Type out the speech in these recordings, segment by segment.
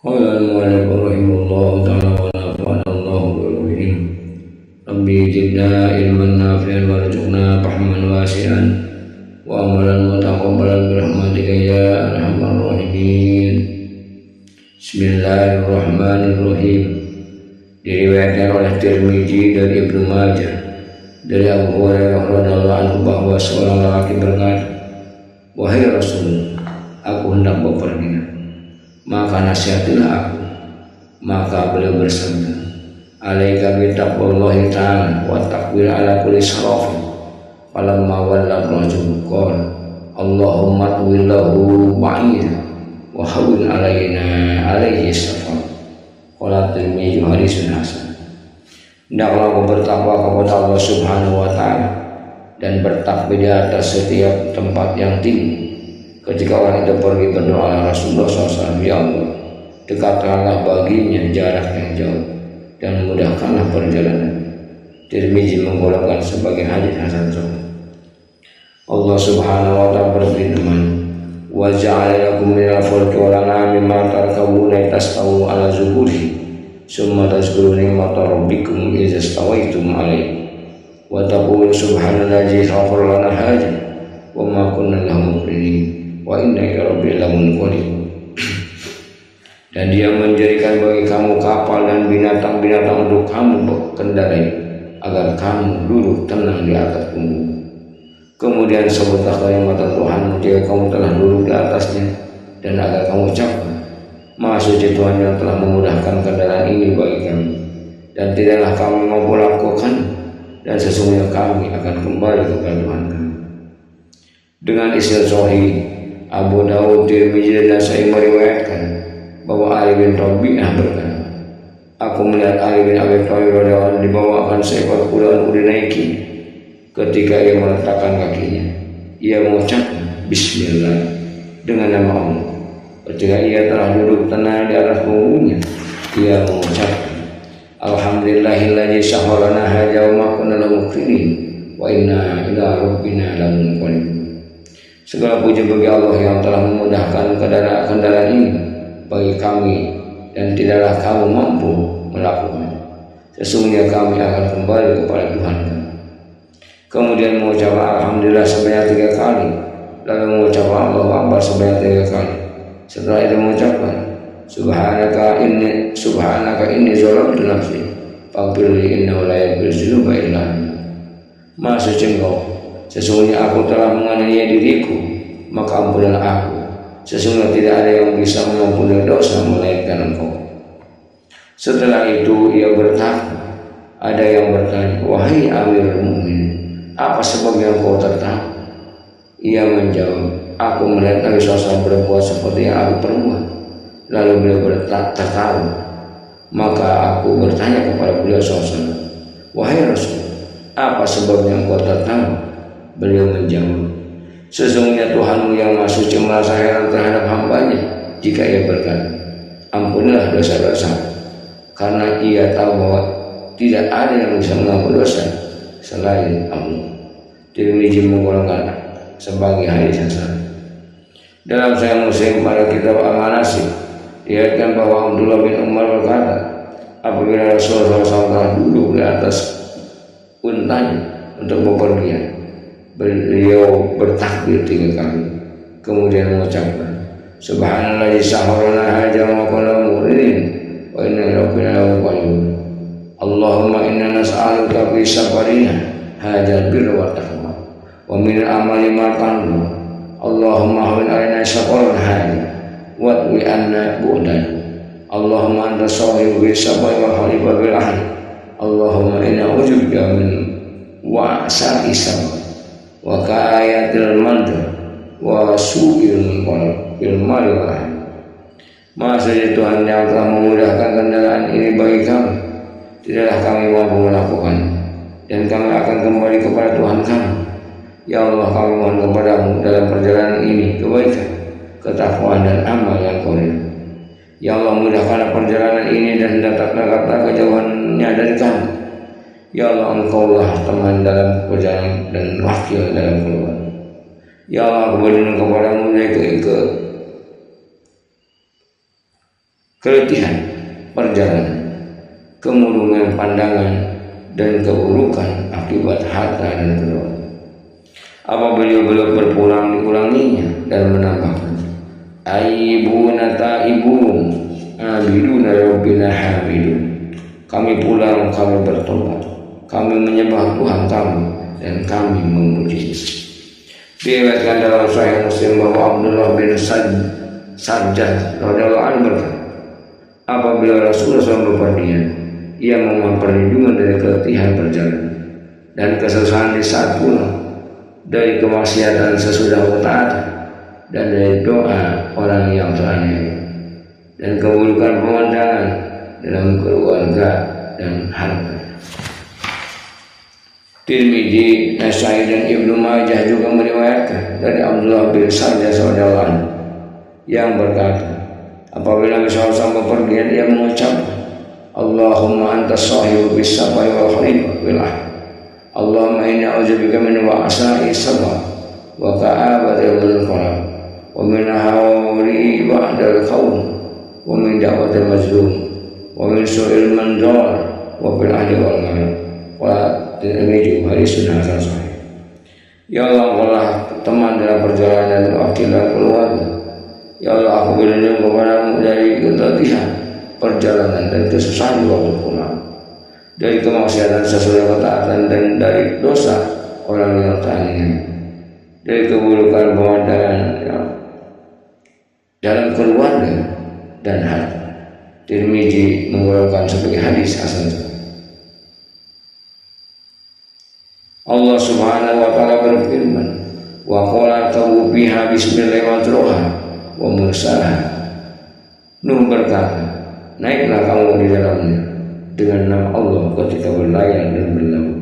Qala al-mu'allif rahimahullahu ta'ala wa nafa'ana Allahu bi ulumihim. Rabbi zidna ilman nafi'an warzuqna fahman wasi'an wa amalan mutaqabbalan bi rahmatika ya arhamar rahimin. Bismillahirrahmanirrahim. Diriwayatkan oleh Tirmidzi dari Ibnu Majah dari Abu Hurairah radhiyallahu anhu bahwa seorang lelaki berkata, "Wahai Rasul, aku hendak bepergian, maka nasihatilah aku." Maka beliau bersabda, "Alaika bi taqwallahi ta'ala wa takbir ala kulli sarafin." Falamma walla rajul qala, "Allahumma tuwillahu ba'ina wa hawwin alaihi safar." Qala Tirmidzi hadisun hasan. Hendaklah kau bertakwa kepada Allah Subhanahu wa ta'ala dan bertakbir di atas setiap tempat yang tinggi. Ketika orang itu pergi berdoa, Rasulullah SAW, "Ya Allah, dekatkanlah baginya jarak yang jauh dan mudahkanlah perjalanan." Tirmidzi menggolongkan sebagai hadis hasan sahih. Allah Subhanahu wa ta'ala berfirman, "Wa ja'ala lakum minal fulki wal an'ami ma tarkabuna tastawu ala zuhurihi summa tazkuru ni'mata rabbikum idza stawaitum 'alaihi wa taqulu subhanallazi sakhkhara lana hadza wa ma kunna lahu muqrinin wa inna ila rabbina lamunqalibun." Dan Dia menjadikan bagi kamu kapal dan binatang-binatang untuk kamu kendarai agar kamu duduk tenang di atas punggung. Kemudian sebutlah kalimat Tuhanmu jika kamu telah duduk di atasnya, dan agar kamu ucapkan, "Maha suci Tuhan yang telah memudahkan kendaraan ini bagi kami, dan tidaklah kami mampu lakukan, dan sesungguhnya kami akan kembali kepada Tuhan kami." Dengan isnad sahih, Abu Dawud, Tirmidzi dan Nasa'i meriwayatkan bahwa Ali bin Rabi'ah berkata, "Aku melihat Ali bin Abi Thalib radhiyallahu anhu dibawakan seekor kuda untuk dinaiki. Ketika ia meletakkan kakinya, ia mengucapkan Bismillah dengan nama Allah. Ketika ia telah duduk tenang di atas punggungnya, ia mengucapkan Alhamdulillahilladzi sakhkhara lana hadza wa ma kunna lahu muqrinin wa inna ila rabbina lamunqalibun." Segala puji bagi Allah yang telah memudahkan kendaraan ini bagi kami, dan tidaklah kamu mampu melakukannya. Sesungguhnya kami akan kembali kepada Tuhan kami. Kemudian mengucapkan Alhamdulillah sebanyak 3 kali, lalu mengucapkan Allahu Akbar sebanyak 3 kali. Setelah itu mengucapkan Subhanaka inni zalamtu nafsi faghfirli innahu la yaghfiru dzunuba illa anta. Maha suci Engkau, sesungguhnya aku telah menganiaya diriku, maka ampunilah aku. Sesungguhnya tidak ada yang bisa mengampuni dosa melainkan Engkau. Setelah itu ia bertakwa. Ada yang bertanya, "Wahai Amirul Mukminin, apa sebabnya engkau tertawa?" Ia menjawab, "Aku melihat Nabi SAW berbuat seperti yang aku perbuat." Lalu beliau tertawa. Maka aku bertanya kepada beliau SAW, "Wahai Rasul, apa sebabnya engkau tertawa?" Beliau menjawab, "Sesungguhnya Tuhanmu yang Maha Suci merasa heran terhadap hambanya jika ia berkata, ampunilah dosa-dosa, karena ia tahu bahwa tidak ada yang bisa mengampuni dosa selain Allah." Tirmidzi menggolongkan sebagai hadis hasan. Dalam Sahih Muslim pada kitab Al-Manasik diriwayatkan bahwa Abdullah bin Umar berkata, apabila Rasulullah SAW telah duduk di atas untanya untuk bepergian, beliau bertakbir 3 kali, kemudian mengucapkan Subhanallah sakhkhara lana hadza wa ma kunna muqrinin wa inna ila rabbina lamunqalibun. Allahumma inna nas'aluka fi safarina hadzal birra wa taqwa wa min amali ma tanbu. Allahumma hawwin 'alaina safaran hadza wa twi anna bu'dan. Allahumma anta sahibu sab'i wa khalifa bil ahli. Allahumma inna a'udzubika min wa'sa'i sab'i wa ka'ayatil mandar wa su'il munqalab bil mali wal ahli. Maha suci Tuhan yang telah memudahkan kendaraan ini bagi kami, tidaklah kami mampu melakukan, dan kami akan kembali kepada Tuhan kami. Ya Allah, kami mohon kepadamu dalam perjalanan ini kebaikan, ketakwaan dan amal yang Kau ridhoi. Ya Allah, mudahkanlah perjalanan ini dan datanglah kejauhannya dari kami. Ya Allah, Engkaulah teman dalam perjalanan dan wakil dalam keluar. Ya Allah, aku berlindung kepadamu dari keletihan perjalanan, kemurungan pandangan, dan keburukan akibat harta dan keluarga. Apabila beliau berpulang diulanginya dan menambahkan, aibuna taibun abiduna rabbina hamidun. Kami pulang, kami bertobat, kami menyembah Tuhan kami, dan kami memuji. Diriwayatkan dalam Sahih Muslim bahwa Abdullah bin Sajjad radhiyallahu anhu berkata, apabila Rasulullah SAW berpergian, ia memohon perlindungan dari keletihan perjalanan dan kesusahan di saat pulang, dari kemaksiatan sesudah taat, dan dari doa orang yang teraniaya, dan keburukan pemandangan dalam keluarga dan harta. Tirmidzi, Nasai, dan Ibnu Majah juga meriwayatkan dari Abdullah bin Sajjad radhiyallahu anhu yang berkata, apabila Nabi SAW bepergian, ia mengucap, Allahumma anta sahibu bis sabai wal khalilah, Allahumma inni a'udzubika min wa'sa'i sabah wa ka'abatil qalb wa min hawri ba'dal qaum wa min da'watil mazlum wa min su'il manzar wa fil ahli wal mal. Wa ini juga hadisun hasan sahih. Ya Allah teman dalam perjalanan wakil dan keluarga. Ya Allah, aku berlindung kepadamu dari keletihan perjalanan dan kesusahan di waktu pulang, dari kemaksiatan sesudah ketaatan, dan dari dosa orang yang teraniaya, dari keburukan pemandangan dalam keluarga dan harta. Tirmidzi mengeluarkan sebagai hadis hasan. Allah Subhanahu wa taala berfirman, wa qala tawu biha bismillahirrahmanirrahim wa mursalah. Nuh berkata, naiklah kamu di dalamnya dengan nama Allah ketika berlayar dan berlaut.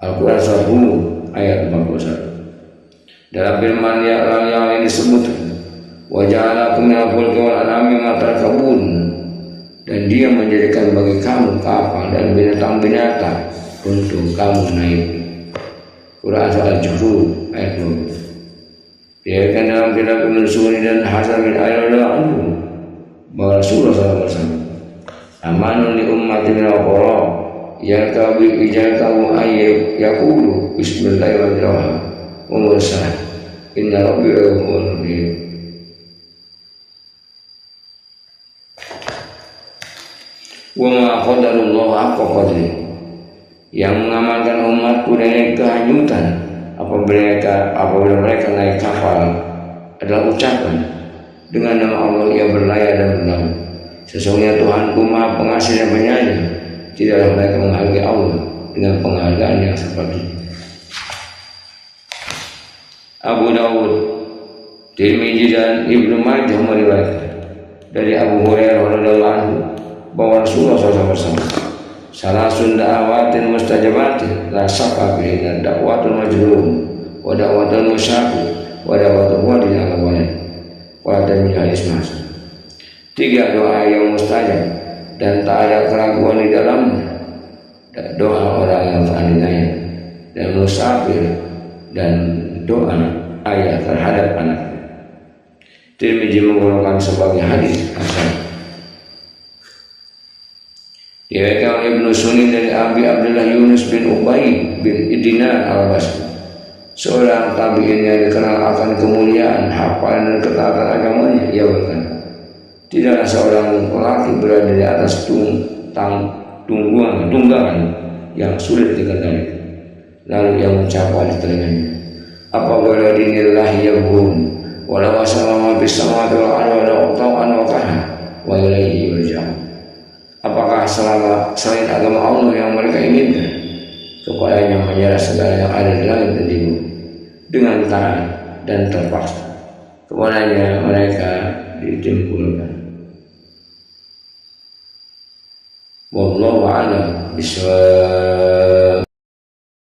Al-Quran Surah Hud ayat 41. Dalam firman yang lain disebutkan, wa ja'alakum minal fulki wal an'ami ma tarkabun, dan dia menjadikan bagi kamu kapal dan binatang-binatang untuk kamu naik. Quran Surah Al-Juhud ayat 20. Diriwayatkan dalam kitab Ibnu Sunni dan Hasan bin Ayyadullah bahwa Rasulullah SAW amanun li ummati min al-qura yarkabu ijarkabu ayyab yaqulu bismillahirrahmanirrahim wa mursalah inna rabbi ghafurur rahim. Wa ma qadarullah haqqa qadri, yang mengamankan umatku dari kehanyutan apabila mereka naik kapal adalah ucapan dengan nama Allah yang berlayar dan berlaut. Sesungguhnya Tuhanku Maha Pengasih dan Penyayang, tidaklah mereka menghargai Allah dengan penghargaan yang seperti itu. Abu Dawud, Tirmidzi, dan Ibnu Majah meriwayatkan dari Abu Hurairah radhiyallahu anhu bahwa Rasulullah SAW bersama, salasun da'awatin mustajabatin la syakka bihinna da'watul majlum wa da'watul musyafi wa da'watul wadin ala walid wa adamil ismas. 3 doa yang mustajab dan tak ada keraguan di dalamnya: doa orang yang teraniaya, dan musafir, dan doa ayah terhadap anaknya. Tirmidzi mengeluarkan sebagai hadis hasan. Diriwayatkan Ibnu Sunni dari Abi Abdullah Yunus bin Ubay bin Dinar al-Basri, seorang tabi'in yang dikenal akan kemuliaan, hafalan, dan ketaatan agamanya. Ia berkata, tidaklah seorang lelaki berada di atas tunggangan yang sulit dikendalikan, lalu ia mencapai di telinganya, apabila dinillahi yabun walau asalama bisamawati wal ardi walau tau'an wa kaha wa ilaihi yurja'un. Apakah selain agama Allah yang mereka inginkan, kepadanya menyerah segala yang ada di langit dan di bumi dengan taat dan terpaksa, kepadanya mereka ditimpulkan. Wallahu a'lam bishawab.